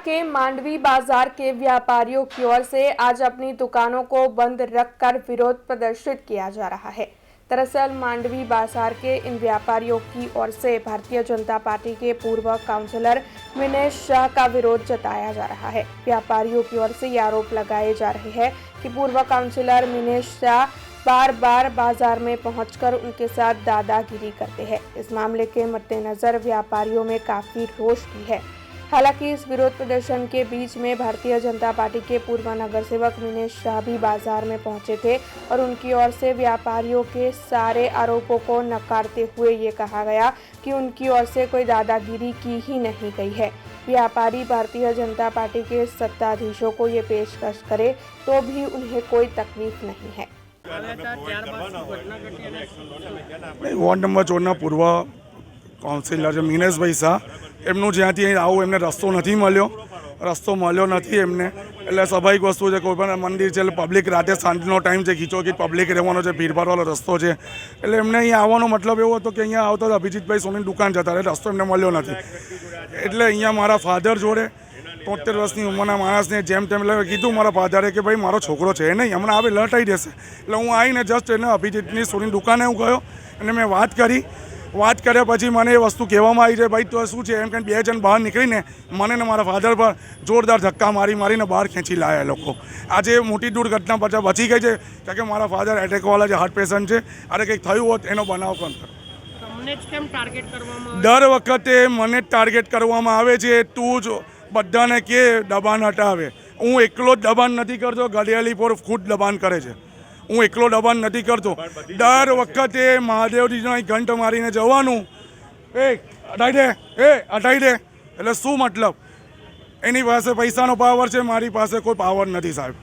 के मांडवी बाजार के व्यापारियों की ओर से आज अपनी दुकानों को बंद रखकर विरोध प्रदर्शित किया जा रहा है। दरअसल मांडवी बाजार के इन व्यापारियों की ओर से भारतीय जनता पार्टी के पूर्व काउंसलर विनेश शाह का विरोध जताया जा रहा है। व्यापारियों की ओर से ये आरोप लगाए जा रहे हैं कि पूर्व काउंसलर विनेश शाह बार बार बाजार में पहुंचकर उनके साथ दादागिरी करते हैं। इस मामले के मद्देनजर व्यापारियों में काफी रोष भी है। हालांकि इस विरोध प्रदर्शन के बीच में भारतीय जनता पार्टी के पूर्व नगर सेवक विनेश शाह भी बाजार में पहुंचे थे और उनकी ओर से व्यापारियों के सारे आरोपों को नकारते हुए ये कहा गया कि उनकी ओर से कोई दादागिरी की ही नहीं गई है। व्यापारी भारतीय जनता पार्टी के सत्ताधीशों को ये पेशकश करे तो भी उन्हें कोई तकलीफ नहीं है। वॉर्ड नंबर 14 पूर्व काउंसिलर मिनेश भाई शाह એમનું જ્યાંથી અહીં આવું એમને રસ્તો મળ્યો નથી એમને, એટલે સ્વાભાવિક વસ્તુ છે. કોઈ પણ મંદિર છે એટલે પબ્લિક રાતે સાંજનો ટાઈમ છે, ખીચોખીચ પબ્લિક રહેવાનો છે, ભીડભાડવાળો રસ્તો છે, એટલે એમને અહીંયા આવવાનો મતલબ એવો હતો કે અહીંયા આવતો અભિજીતભાઈ સોનીની દુકાન જતા રહે, રસ્તો એમને મળ્યો નથી. એટલે અહીંયા મારા ફાધર જોડે 73 વર્ષની ઉંમરના માણસને જેમ તેમ કીધું મારા ફાધરે કે ભાઈ મારો છોકરો છે નહીં, હમણાં આવે લટાઈ દેશે. એટલે હું આવીને જસ્ટ એને અભિજીતની સોનીની દુકાને હું ગયો અને મેં વાત કર્યા પછી મને એ વસ્તુ કહેવામાં આવી છે, ભાઈ તો શું છે એમ કે 2 જણ બહાર નીકળીને મને ને મારા ફાધર પર જોરદાર ધક્કા મારીને બહાર ખેંચી લાયા લોકો. આજે મોટી દુર્ઘટના પછી બચી ગઈ છે કારણ કે મારા ફાધર એટેકવાળા છે, હાર્ટ પેશન્ટ છે, અરે કંઈક થયું હોત એનો બનાવ પણ દર વખતે મને જ ટાર્ગેટ કરવામાં આવે છે. તું જ બધાને કે દબાણ હટાવે, હું એકલો જ દબાણ નથી કરતો, ઘડિયાળી પર ખુદ દબાણ કરે છે. હું એકલો દબાણ નથી કરતો. દર વખતે મહાદેવજીનો ઘંટ મારીને જવાનું, હટાઈ દે એટલે શું મતલબ? એની પાસે પૈસાનો પાવર છે, મારી પાસે કોઈ પાવર નથી સાહેબ.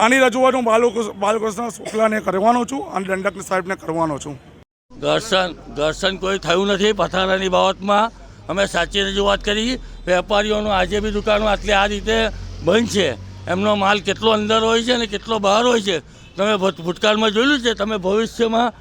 આની રજૂઆત હું બાલકૃષ્ણ શુક્લાને કરવાનો છું અને દંડક સાહેબને કરવાનો છું. ઘર્ષણ કોઈ થયું નથી પથારાની બાબતમાં. અમે સાચી રજૂઆત કરી. વેપારીઓનો આજે બી દુકાનો આટલી આ રીતે બંધ છે. એમનો માલ કેટલો અંદર હોય છે ને કેટલો બહાર હોય છે તમે ભૂતકાળમાં જોયેલું છે. તમે ભવિષ્યમાં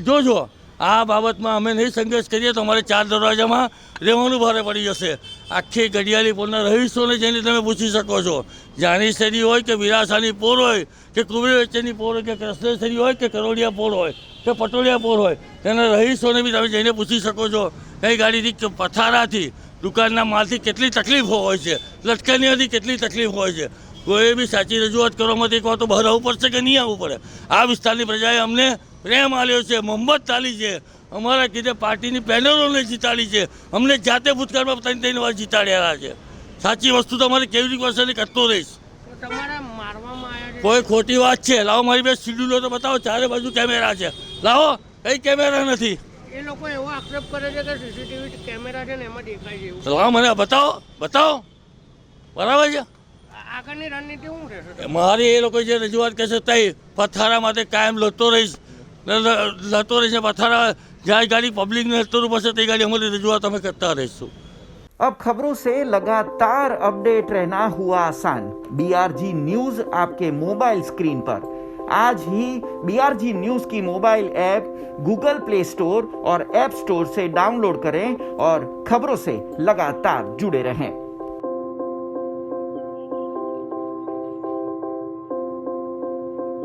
જોજો. આ બાબતમાં અમે નહીં સંઘર્ષ કરીએ તો અમારે 4 દરવાજામાં રહેવાનું ભારે પડી જશે. આખી ઘડિયાળી પોરના રહીશોને જઈને તમે પૂછી શકો છો. જાની શેરી હોય કે વિરાસાની પોર હોય કે કુબરી વચ્ચેની પોર હોય કે કૃષ્ણેશ્વરી હોય કે કરોડિયા પોર હોય કે પટોળિયા પોર હોય, તેના રહીશોને બી તમે જઈને પૂછી શકો છો. કઈ ગાડીથી પથારાથી દુકાનના માલથી કેટલી તકલીફો હોય છે, લટકણીઓથી કેટલી તકલીફ હોય છે. કોઈ બી સાચી રજૂઆત કરવામાં એક વાર તો બહાર આવવું પડશે કે નહીં આવવું પડે. આ વિસ્તારની પ્રજાએ અમને પ્રેમ આલ્યો છે, મોહબ્બત આલી છે, અમારા કીધે પાર્ટીની પેનલોને જીતાડી છે, અમને જાતે ભૂતકાળમાં 3 વાર જીતાડ્યા છે. સાચી વસ્તુ તો અમારે કેવી રીતે વર્ષે કરતો રહીશ. કોઈ ખોટી વાત છે? લાવો મારી બે શિડ્યુલો તો બતાવો, ચારે બાજુ કેમેરા છે, લાવો. કઈ કેમેરા નથી. એ લોકો એવો આક્ષેપ કરે છે કે સીસીટીવી કેમેરા છે ને એમાં દેખાય છે એવું. લાવો મને બતાવો. બરાબર છે. આગળની રણનીતિ શું રહેશે મારી? એ લોકો જે રજૂઆત કરશે તઈ પથારા માટે કાયમ લડતો રહીશ. પથારા જ્યાં ગાડી પબ્લિકને લડતું પડશે તે ગાડી અમારી રજૂઆત અમે કરતા રહીશું. अब खबरों से लगातार अपडेट रहना हुआ आसान। BRG न्यूज आपके मोबाइल स्क्रीन पर आज ही BRG न्यूज की mobile app Google play store और ऐप स्टोर से डाउनलोड करें और खबरों से लगातार जुड़े रहें।